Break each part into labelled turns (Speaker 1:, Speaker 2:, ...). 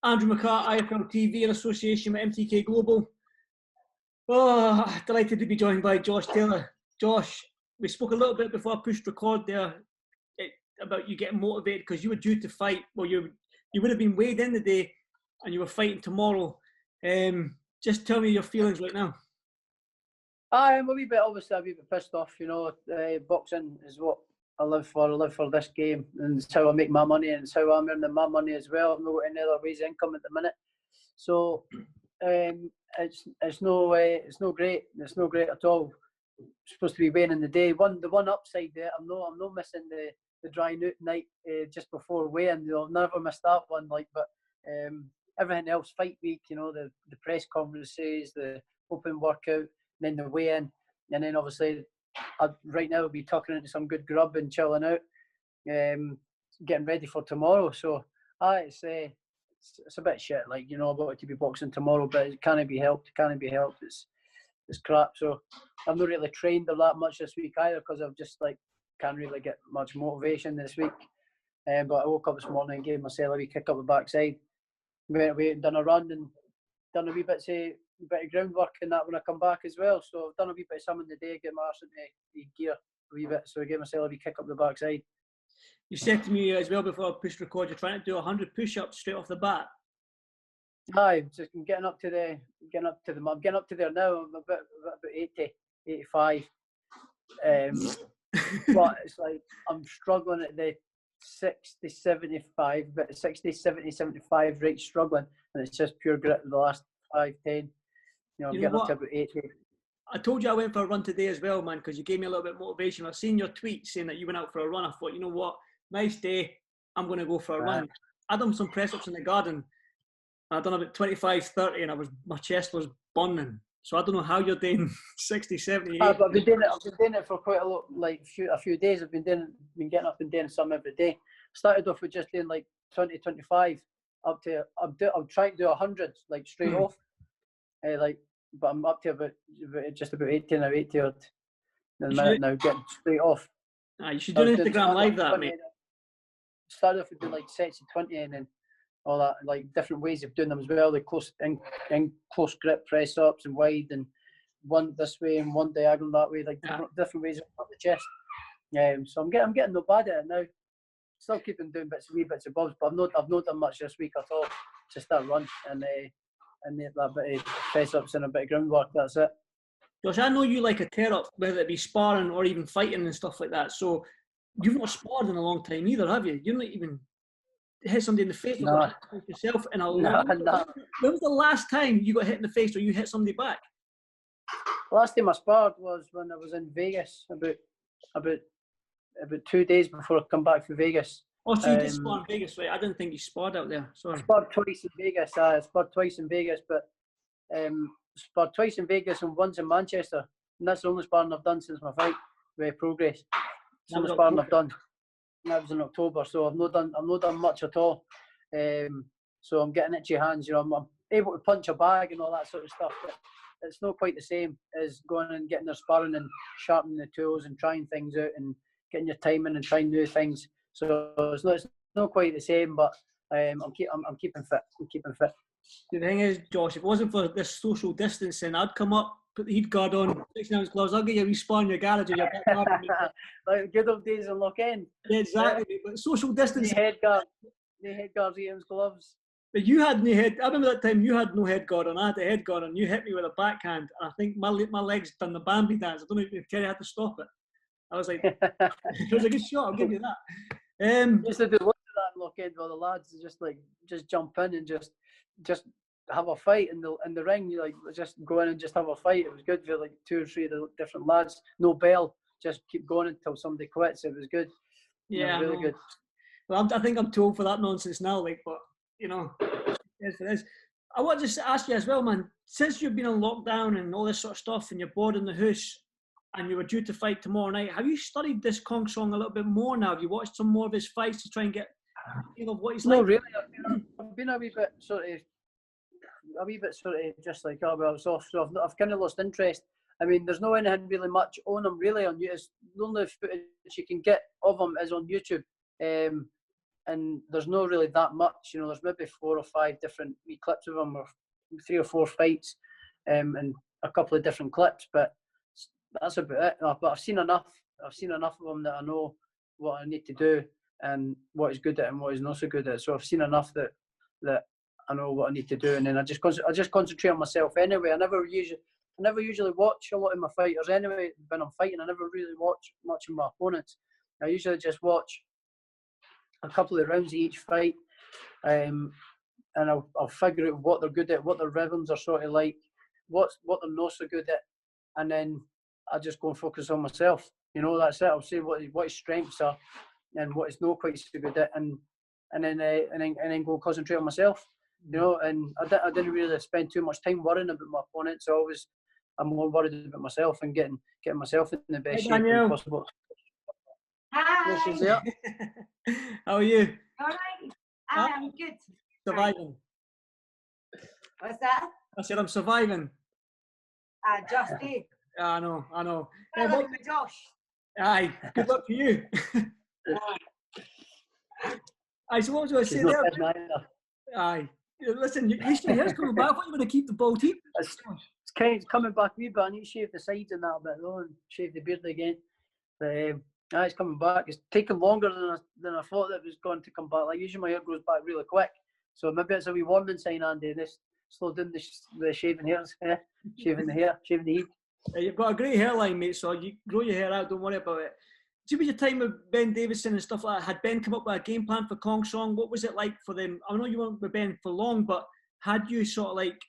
Speaker 1: Andrew McCART, IFL TV in association with MTK Global. Oh, delighted to be joined by Josh Taylor. Josh, we spoke a little bit before I pushed record there about you getting motivated because you were due to fight. Well, you would have been weighed in the day and you were fighting tomorrow. Just tell me your feelings right now.
Speaker 2: I'm a wee bit pissed off. You know, boxing is what I live for. I live for this game, and it's how I make my money, and it's how I'm earning my money as well. I'm not got any other ways of income at the minute, so it's no great. It's no great at all. It's supposed to be weighing the day. The one upside there, I'm not missing the dry night just before weigh-in. You know, I've never missed that one. But everything else, fight week. You know, the press conferences, the open workout. And then the weigh-in, and then obviously right now I'll be tucking into some good grub and chilling out, getting ready for tomorrow. So it's a bit shit, like, you know, about to be boxing tomorrow, but it can't be helped. It's crap. So I've not really trained that much this week either because I've just can't really get much motivation this week. But I woke up this morning and gave myself a wee kick up the backside. Went away and done a run and done a wee bit of groundwork and that when I come back as well. So I've done a wee bit of some in the day, get my arse into gear a wee bit. So I gave myself a wee kick up the backside.
Speaker 1: You said to me as well before I pushed record, you're trying to do 100 push-ups straight off the bat.
Speaker 2: Aye, just getting up to there now. I'm about 80, 85. But it's like I'm struggling at the 60, 75, but 60, 70, 75 right struggling, and it's just pure grit in the last 5, 10. You know, I'm getting up to about 80.
Speaker 1: I told you I went for a run today as well, man, because you gave me a little bit of motivation. I've seen your tweet saying that you went out for a run. I thought, you know what, nice day, I'm going to go for a run. I done some press-ups in the garden. I done about 25, 30, and my chest was burning. So I don't know how you're doing 60, 70, 80.
Speaker 2: But I've been doing it for quite a lot, a few days. I've been getting up and doing some every day. Started off with just doing 20, 25, up to I'm trying to do 100 straight off. But I'm up to about 80 now, 80 odd in a minute now, getting straight off.
Speaker 1: You should do an Instagram live that, mate.
Speaker 2: Started off with doing sets of 20 and then all that, different ways of doing them as well. The close grip press ups and wide, and one this way and one diagonal that way, different ways of up the chest. So I'm getting no bad at it now. Still keeping doing wee bits of bobs, but I've not done much this week at all. Just that run and that bit of press ups and a bit of groundwork. That's it.
Speaker 1: Josh, I know you like a tear up, whether it be sparring or even fighting and stuff like that. So you've not sparred in a long time either, have you? You've not even hit somebody in the face yourself in a long time. When was the last time you got hit in the face or you hit somebody back?
Speaker 2: Last time I sparred was when I was in Vegas about 2 days before I come back from Vegas.
Speaker 1: Oh, so you did spar in Vegas, right? I didn't think you sparred out there. Sorry.
Speaker 2: I sparred twice in Vegas. I sparred twice in Vegas, but sparred twice in Vegas and once in Manchester. And that's the only sparring I've done since my fight with Progress. It's the only sparring I've done. And that was in October, so I've not done much at all. So I'm getting itchy hands. You know, I'm able to punch a bag and all that sort of stuff, but it's not quite the same as going and getting their sparring and sharpening the tools and trying things out and getting your timing and trying new things. So it's not quite the same, but I'm keeping fit. I'm keeping fit.
Speaker 1: The thing is, Josh, if it wasn't for this social distancing, I'd come up, put the heat guard on, 16-ounce gloves. I'll get you a respawn in your garage or your back garden.
Speaker 2: Like good old days in Lockend.
Speaker 1: Yeah, exactly. But social distancing.
Speaker 2: The head guard, 8-ounce gloves.
Speaker 1: But you had no head. I remember that time you had no head guard on. I had a head guard on. You hit me with a backhand, and I think my legs done the Bambi dance. I don't know if Kerry had to stop it. I was like, it was a good shot. I'll give you that.
Speaker 2: Used to do lots of that in Lockend with the lads. Just jump in and just have a fight in the ring. You just go in and just have a fight. It was good for 2 or 3 of the different lads. No bell. Just keep going until somebody quits. It was good.
Speaker 1: Yeah,
Speaker 2: really good.
Speaker 1: Well, I think I'm too old for that nonsense now. But you know, it is. I want to just ask you as well, man. Since you've been on lockdown and all this sort of stuff, and you're bored in the house, and you were due to fight tomorrow night, have you studied this Kong Song a little bit more now? Have you watched some more of his fights to try and get what he's like?
Speaker 2: No, really. I've been a wee bit sort of just like, I was off. So I've kind of lost interest. I mean, there's no anything really much on him really on YouTube. The only footage you can get of him is on YouTube. and there's not really that much. You know, there's maybe 4 or 5 different wee clips of him, or 3 or 4 fights, and a couple of different clips, but that's about it. But I've seen enough of him that I know what I need to do and what he's good at and what he's not so good at. So I've seen enough that I know what I need to do, and then I just concentrate on myself anyway. I never usually watch a lot of my fighters anyway. When I'm fighting, I never really watch much of my opponents. I usually just watch a couple of rounds of each fight, and I'll figure out what they're good at, what their rhythms are sort of like, what they're not so good at, and then I just go and focus on myself. You know, that's it. I'll say what his strengths are and what he's not quite so good at, and then go concentrate on myself. You know, and I didn't really spend too much time worrying about my opponents. I'm more worried about myself and getting myself in the best shape possible.
Speaker 3: Hi.
Speaker 2: She's there.
Speaker 1: How are you?
Speaker 3: All right. I'm good.
Speaker 1: Surviving.
Speaker 3: What's that?
Speaker 1: I said I'm surviving.
Speaker 3: Just did.
Speaker 1: I know.
Speaker 3: Well, with Josh.
Speaker 1: Aye, good luck to you. Aye, so what was I going to say there? Aye. Listen, at least your hair's coming back. I thought you were going to keep the bald heat.
Speaker 2: It's kind of coming back a wee bit. I need to shave the sides and that a bit though, and shave the beard again. But it's coming back. It's taking longer than I thought it was going to come back. Like usually my hair grows back really quick. So maybe it's a wee warning sign, Andy. This slow down the shaving hairs. Shaving the hair, shaving the heat.
Speaker 1: You've got a great hairline, mate, so you grow your hair out, don't worry about it. Do you remember your time with Ben Davison and stuff like that? Had Ben come up with a game plan for Kong Song? What was it like for them? I know you weren't with Ben for long, but had you sort of like,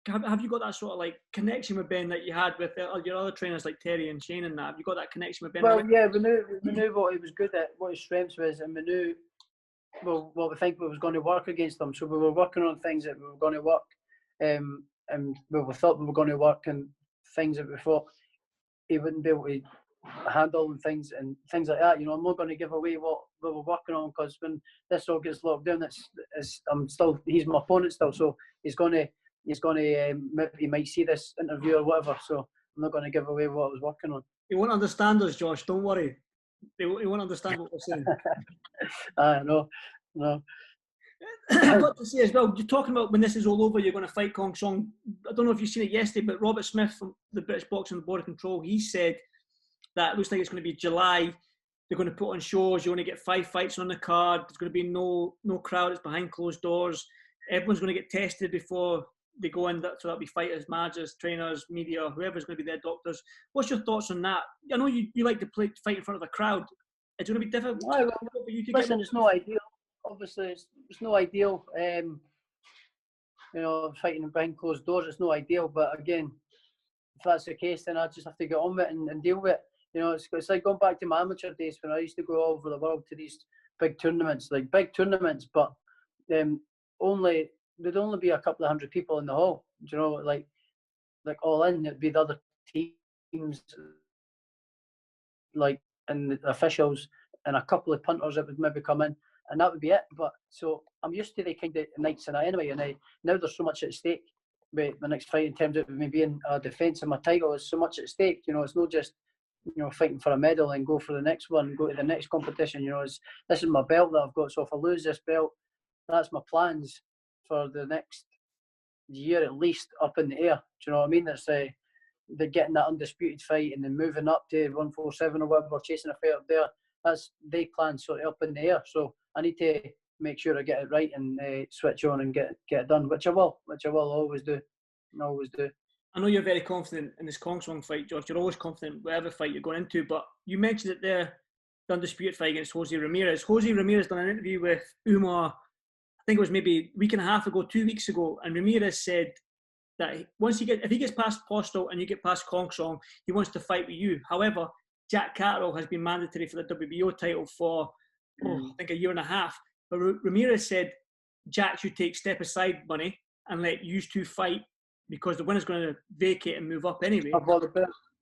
Speaker 1: have you got that sort of like connection with Ben that you had with your other trainers like Terry and Shane and that? Have you got that connection with Ben?
Speaker 2: Well, yeah, we knew what he was good at, what his strengths was, and we knew what we think we was going to work against them. So we were working on things that we were going to work, and we thought we were going to work, and things that we thought he wouldn't be able to handle and things like that. You know, I'm not going to give away what we were working on, because when this all gets locked down, he's my opponent still, so he's going to maybe he might see this interview or whatever. So I'm not going to give away what I was working on.
Speaker 1: He won't understand us, Josh. Don't worry. He won't understand what we're saying.
Speaker 2: No.
Speaker 1: I've got to say as well, you're talking about when this is all over, you're going to fight Kong Song. I don't know if you've seen it yesterday, but Robert Smith from the British Boxing Board of Control, he said that it looks like it's going to be July. They're going to put on shows. You only get 5 fights on the card. There's going to be no crowd. It's behind closed doors. Everyone's going to get tested before they go in. So that'll be fighters, managers, trainers, media, whoever's going to be there, doctors. What's your thoughts on that? I know you like to fight in front of a crowd. It's going to be difficult for you to
Speaker 2: listen, it's not ideal. Obviously, it's not ideal. You know, fighting behind closed doors, it's not ideal. But again, if that's the case, then I just have to get on with it and deal with it. You know, it's like going back to my amateur days when I used to go all over the world to these big tournaments, but there'd only be a couple of hundred people in the hall. You know, like all in, it'd be the other teams, like, and the officials and a couple of punters that would maybe come in, and that would be it. But so I'm used to the kind of nights and that anyway, and now there's so much at stake with my next fight in terms of me being a defence of my title. There's so much at stake. You know, it's not just, you know, fighting for a medal and go for the next one, go to the next competition. You know, this is my belt that I've got. So if I lose this belt, that's my plans for the next year at least, up in the air. Do you know what I mean? That's they're getting that undisputed fight and then moving up to 147 or whatever, chasing a fight up there. That's they plan sort of up in the air. So I need to make sure I get it right and switch on and get it done, which I will always do. I
Speaker 1: know you're very confident in this Kong Song fight, George. You're always confident whatever fight you're going into, but you mentioned that the undisputed fight against Jose Ramirez. Jose Ramirez done an interview with Umar, I think it was maybe a week and a half ago, 2 weeks ago, and Ramirez said that if he gets past Postal and you get past Kong Song, he wants to fight with you. However, Jack Catterall has been mandatory for the WBO title for I think a year and a half. But Ramirez said Jack should take step aside money and let you two fight, because the winner's going to vacate and move up anyway.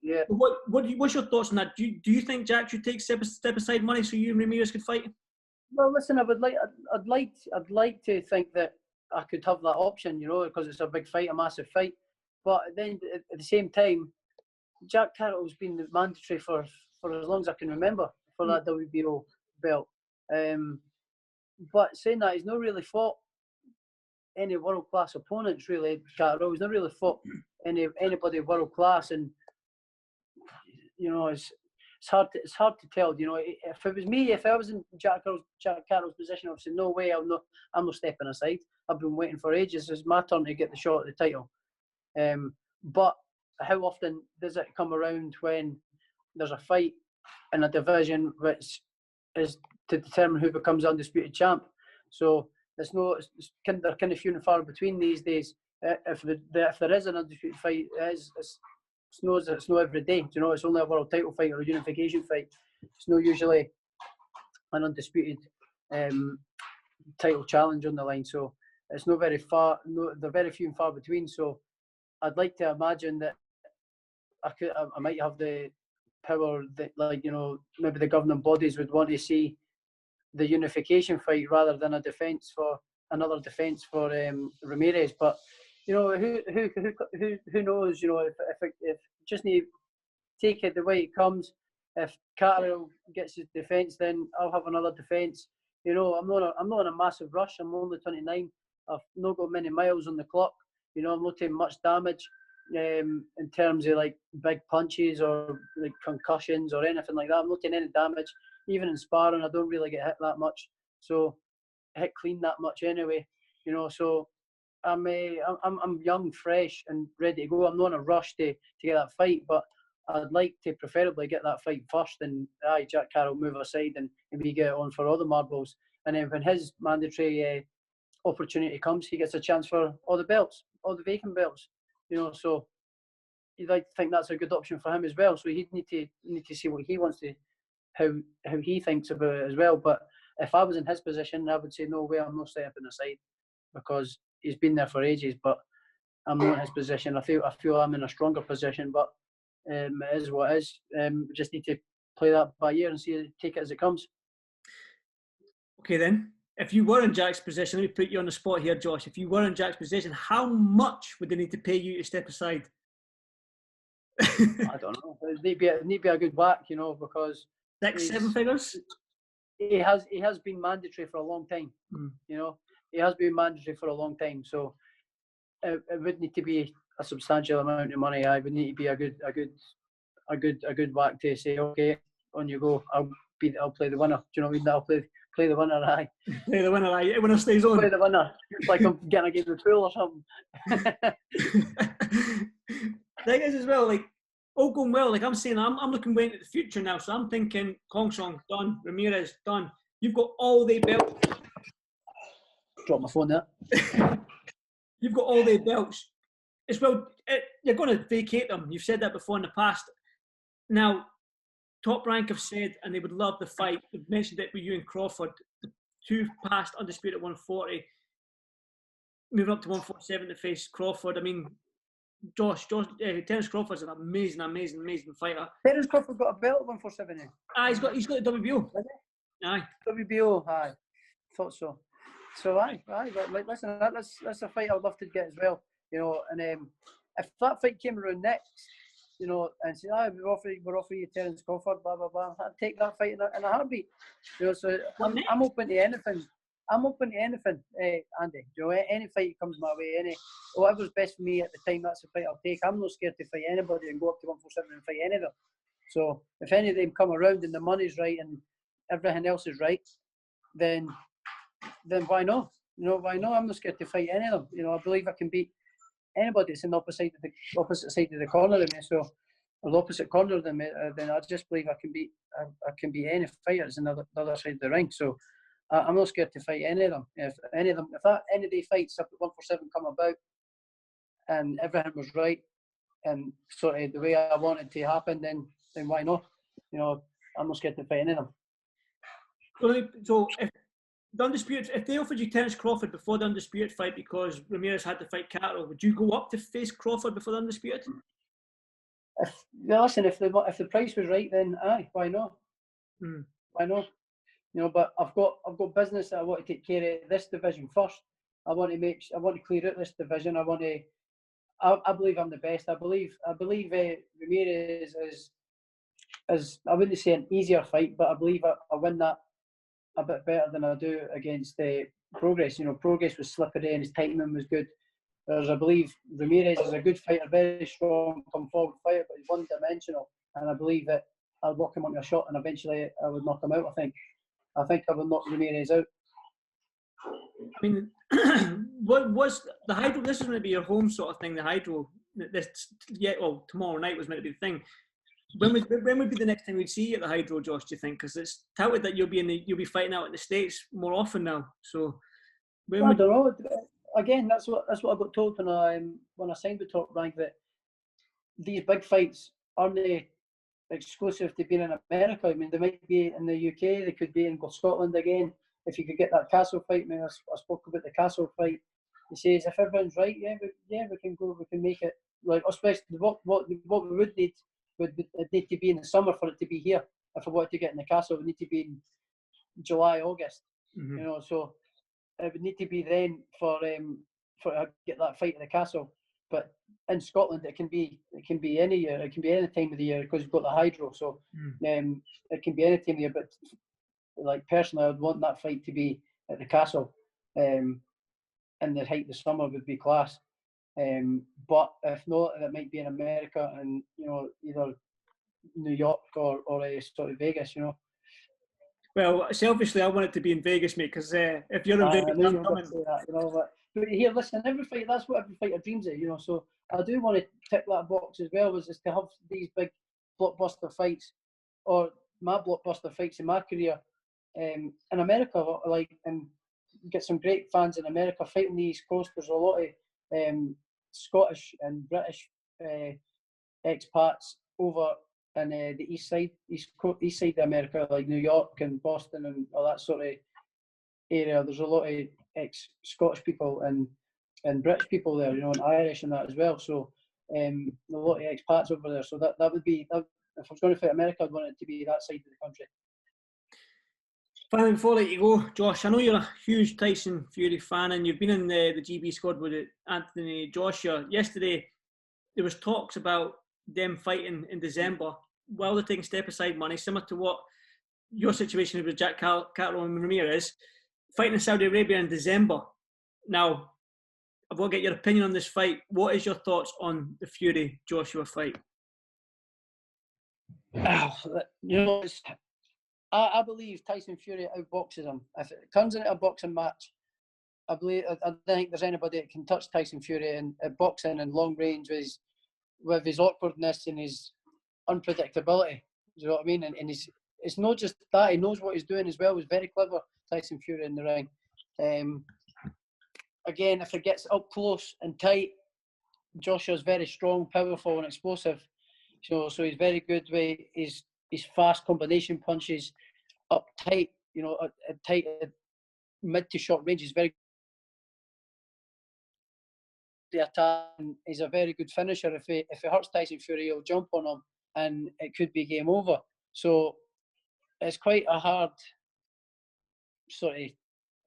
Speaker 2: Yeah.
Speaker 1: What's your thoughts on that? Do you think Jack should take step aside money so you and Ramirez could fight?
Speaker 2: Well, listen, I'd like to think that I could have that option, you know, because it's a big fight, a massive fight. But then at the same time, Jack Catterall's been mandatory for as long as I can remember for that WBO belt. But saying that, he's not really fought any world-class opponents, really, Catterall. He's not really fought anybody world-class, and, you know, it's hard to tell. You know, if it was me, if I was in Jack Catterall's position, I'd say, no way, I'm not stepping aside. I've been waiting for ages. It's my turn to get the shot at the title. But how often does it come around when there's a fight in a division which is to determine who becomes undisputed champ? So they're kind of few and far between these days. If there is an undisputed fight, it's not every day. You know, it's only a world title fight or a unification fight. It's not usually an undisputed title challenge on the line. So it's not very far. No, they're very few and far between. So I'd like to imagine that I might have the power that, like, you know, maybe the governing bodies would want to see the unification fight rather than another defence for Ramirez. But, you know, who knows? You know, if just need to take it the way it comes. If Catterall gets his defence, then I'll have another defence. You know, I'm not in a massive rush. I'm only 29. I've not got many miles on the clock. You know, I'm not taking much damage in terms of like big punches or like concussions or anything like that. I'm not taking any damage. Even in sparring, I don't really get hit that much. So hit clean that much anyway. You know, so I'm young, fresh, and ready to go. I'm not in a rush to get that fight, but I'd like to preferably get that fight first, and Jack Catterall move aside and we get on for all the marbles. And then when his mandatory opportunity comes, he gets a chance for all the belts, all the vacant belts. You know, so you'd like to think that's a good option for him as well. So he'd need to see what he wants to, how he thinks about it as well. But if I was in his position, I would say no way, I'm not stepping aside, because he's been there for ages. But I'm not in his position. I feel I'm in a stronger position. But it is what it is. Just need to play that by ear and take it as it comes.
Speaker 1: Okay then. If you were in Jack's position, let me put you on the spot here, Josh. If you were in Jack's position, how much would they need to pay you to step aside?
Speaker 2: I don't know. It need to be a good whack, you know, because
Speaker 1: 6-7 figures.
Speaker 2: He has been mandatory for a long time. You know, he has been mandatory for a long time. So it would need to be a substantial amount of money. I would need to be a good whack to say, okay, on you go. I'll play the winner. Do you know what I mean? I'll play the winner. Aye.
Speaker 1: Play the winner. Aye. Winner stays on.
Speaker 2: Play the winner. It's like I'm getting a game of pool or something.
Speaker 1: Thing is as well, like, all going well. Like I'm saying, I'm looking way into the future now. So I'm thinking Kong Song done, Ramirez done. You've got all the belts.
Speaker 2: Drop my phone there.
Speaker 1: You've got all the belts. As well, you're going to vacate them. You've said that before in the past. Now, Top Rank have said, and they would love the fight. They've mentioned it with you and Crawford, the two past undisputed 140, moving up to 147 to face Crawford. I mean, Terence Crawford's an amazing fighter.
Speaker 2: Terence Crawford got a belt at 147.
Speaker 1: He's got the WBO. Aye.
Speaker 2: WBO, aye. Thought so. So aye. But like, listen, that's a fight I'd love to get as well. You know, and if that fight came around next, you know, and say, we're offering you Terence Crawford, blah blah blah, I'd take that fight in a heartbeat. You know, so I'm open to anything. I'm open to anything, Andy. You know, any fight comes my way, whatever's best for me at the time, that's the fight I'll take. I'm not scared to fight anybody and go up to 147 and fight any of them. So if any of them come around and the money's right and everything else is right, then why not? You know, why not? I'm not scared to fight any of them. You know, I believe I can beat anybody that's in the opposite side of the corner of me. So, or the opposite corner of them, then I just believe I can beat any fighters in the other side of the ring. So I'm not scared to fight any of them. If any of the fights up at 147 come about and everything was right and sort of the way I wanted to happen, then why not? You know, I'm not scared to fight any of them.
Speaker 1: So if the Undisputed, if they offered you Terence Crawford before the Undisputed fight because Ramirez had to fight Catterall, would you go up to face Crawford before the Undisputed?
Speaker 2: Listen, if the price was right, then aye, why not? Why not? You know, but I've got business that I want to take care of this division first. I want to clear out this division. I believe I'm the best. I believe Ramirez is I wouldn't say an easier fight, but I believe I win that a bit better than I do against Progress. You know, Progress was slippery and his timing was good. Whereas I believe Ramirez is a good fighter, very strong, come forward fighter, but he's one-dimensional. And I believe that I'd lock him onto a shot and eventually I would knock him out, I think I would knock Ramirez out.
Speaker 1: I mean, what was the Hydro? This is going to be your home sort of thing, the Hydro. Tomorrow night was meant to be the thing. When would be the next time we'd see you at the Hydro, Josh, do you think? Because it's touted that you'll be fighting out in the States more often now. So
Speaker 2: I don't know. Again, that's what I got told when I signed with Top Rank, that these big fights aren't exclusive to being in America. I mean, they might be in the UK, they could be in Scotland again. If you could get that Castle fight, I spoke about the Castle fight. He says if everyone's right, we can go, we can make it. Like, especially what we would need would need to be in the summer for it to be here. If I wanted to get in the Castle, it would need to be in July, August.
Speaker 1: Mm-hmm.
Speaker 2: You know, so it would need to be then for get that fight in the Castle. But in Scotland, it can be any year. It can be any time of the year because we've got the Hydro. So it can be any time of the year. But like personally, I would want that fight to be at the Castle. In the height of the summer would be class. But if not, it might be in America and, you know, either New York or sort of Vegas, you know.
Speaker 1: Well, selfishly, I want it to be in Vegas, mate, because if you're in Vegas, I'm coming.
Speaker 2: That, you know, but here, listen, that's what every fighter dreams of, you know. So I do want to tick that box as well, is to have these big blockbuster fights, or my blockbuster fights in my career in America, like, and get some great fans in America fighting the East Coast. There's a lot of Scottish and British expats over in the east side of America, like New York and Boston and all that sort of area. There's a lot of ex-Scottish people and British people there, you know, and Irish and that as well. So a lot of expats over there. So that would be, if I was going to fight America, I'd want it to be that side of the country.
Speaker 1: Finally, before I let you go, Josh, I know you're a huge Tyson Fury fan and you've been in the GB squad with Anthony Joshua. Yesterday, there was talks about them fighting in December while they're taking step-aside money, similar to what your situation is with Jack Catterall and Ramirez, fighting in Saudi Arabia in December. Now, I've got to get your opinion on this fight. What is your thoughts on the Fury-Joshua fight?
Speaker 2: You know, I believe Tyson Fury outboxes him. If it turns into a boxing match, I don't think there's anybody that can touch Tyson Fury in boxing and long range with his awkwardness and his unpredictability. You know what I mean? And it's not just that, he knows what he's doing as well. He's very clever, Tyson Fury, in the ring. Again, if it gets up close and tight, Joshua's very strong, powerful and explosive. So he's very good with his fast combination punches, up tight, you know, tight mid to short range. He's very the attack. He's a very good finisher. If it hurts Tyson Fury, he'll jump on him and it could be game over. So it's quite a hard sort of.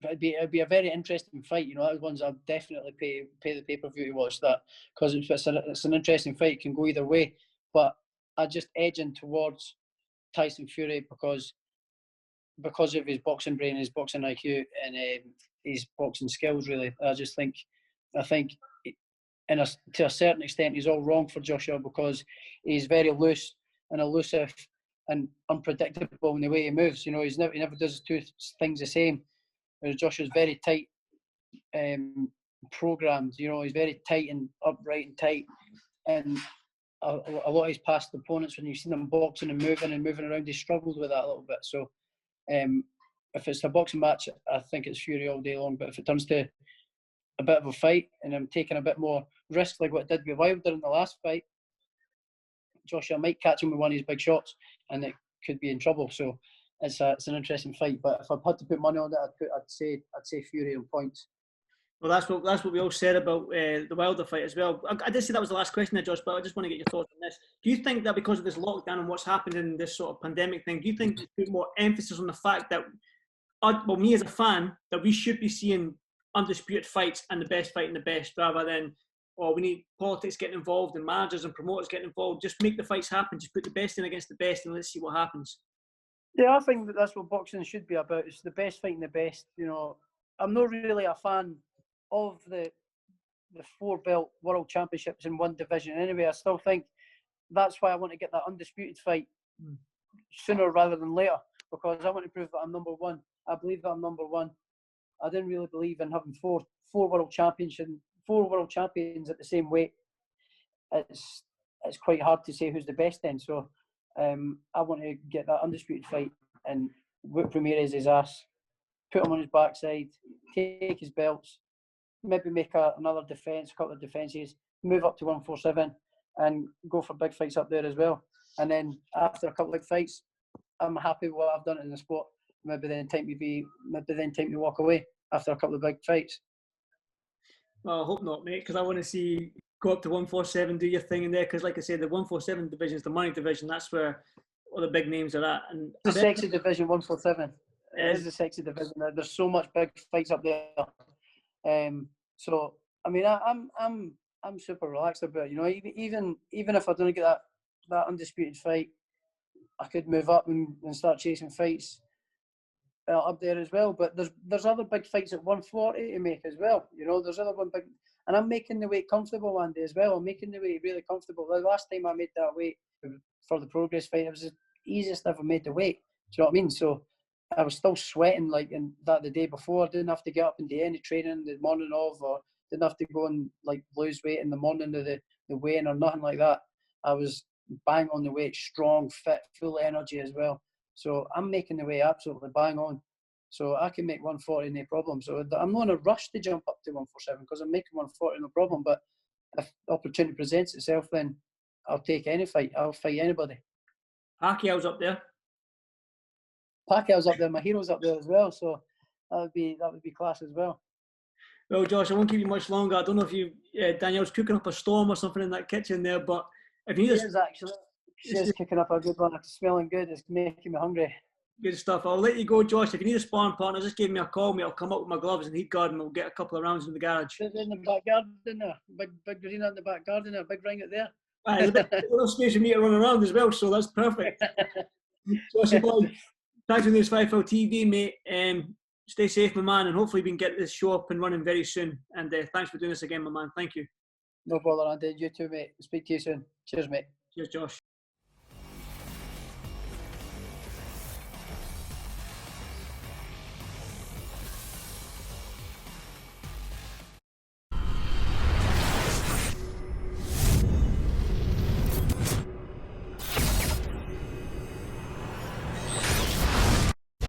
Speaker 2: It'd be a very interesting fight. You know, that ones I'd definitely pay the pay-per-view to watch that, because it's an interesting fight. It can go either way, but I just edging towards Tyson Fury because of his boxing brain, his boxing IQ, and his boxing skills. Really, I think, to a certain extent, he's all wrong for Joshua because he's very loose and elusive and unpredictable in the way he moves. You know, he never does two things the same. Whereas Joshua's very tight, programmed. You know, he's very tight and upright and tight, and a lot of his past opponents, when you've seen him boxing and moving around, he struggled with that a little bit. So if it's a boxing match, I think it's Fury all day long. But if it turns to a bit of a fight and I'm taking a bit more risk, like what I did with Wilder in the last fight, Joshua might catch him with one of his big shots and it could be in trouble. So it's an interesting fight. But if I had to put money on it, I'd say Fury on points.
Speaker 1: Well, that's what we all said about the Wilder fight as well. I did say that was the last question there, Josh, but I just want to get your thoughts on this. Do you think that because of this lockdown and what's happened in this sort of pandemic thing, do you think there's more emphasis on the fact that, well, me as a fan, that we should be seeing undisputed fights and the best fighting the best, rather than, we need politics getting involved and managers and promoters getting involved? Just make the fights happen. Just put the best in against the best and let's see what happens.
Speaker 2: Yeah, I think that's what boxing should be about. It's the best fighting the best. I'm not really a fan of the 4-belt world championships in one division. Anyway, I still think that's why I want to get that undisputed fight sooner rather than later, because I want to prove that I'm number one. I believe that I'm number one. I didn't really believe in having four world champions at the same weight. It's quite hard to say who's the best then. So I want to get that undisputed fight and whip Ramirez's ass, put him on his backside, take his belts, maybe make another defence, a couple of defences, move up to 147 and go for big fights up there as well. And then after a couple of fights, I'm happy with what I've done in the sport. Maybe then time to walk away after a couple of big fights.
Speaker 1: Well, I hope not, mate, because I want to see go up to 147, do your thing in there. Because, like I said, the 147 division is the money division. That's where all the big names are at. And
Speaker 2: it's a sexy division, 147. It is a sexy division. There's so much big fights up there. So I mean, I'm super relaxed about it. Even if I don't get that undisputed fight, I could move up and start chasing fights up there as well. But there's other big fights at 140 to make as well. There's other one big, and I'm making the weight comfortable one day as well. I'm making the weight really comfortable. The last time I made that weight for the Progress fight, it was the easiest I've ever made the weight. Do you know what I mean? So I was still sweating like in that the day before. I didn't have to get up and do any training the morning of, or didn't have to go and like lose weight in the morning of the weigh-in or nothing like that. I was bang on the weight, strong, fit, full energy as well. So I'm making the weight absolutely bang on. So I can make 140 no problem. So I'm not in a rush to jump up to 147 because I'm making 140 no problem. But if the opportunity presents itself, then I'll take any fight. I'll fight anybody.
Speaker 1: Pacquiao's up there.
Speaker 2: Pacquiao's up there. My hero's up there as well. So that would be class as well.
Speaker 1: Well, Josh, I won't keep you much longer. I don't know if Danielle's cooking up a storm or something in that kitchen there, but if you need
Speaker 2: She is actually. She is cooking up a good one. It's smelling good. It's making me hungry.
Speaker 1: Good stuff. I'll let you go, Josh. If you need a sparring partner, just give me a call, mate. I'll come up with my gloves and heat guard and we'll get a couple of rounds in the garage.
Speaker 2: In the back garden there. Big arena in the back garden there. Big ring out there.
Speaker 1: There's a little space for me to run around as well, so that's perfect. Josh, boy, thanks for this Firefowl TV, mate. Stay safe, my man, and hopefully we can get this show up and running very soon. And thanks for doing this again, my man. Thank you.
Speaker 2: No bother, Andy. You too, mate. Speak to you soon. Cheers, mate.
Speaker 1: Cheers, Josh.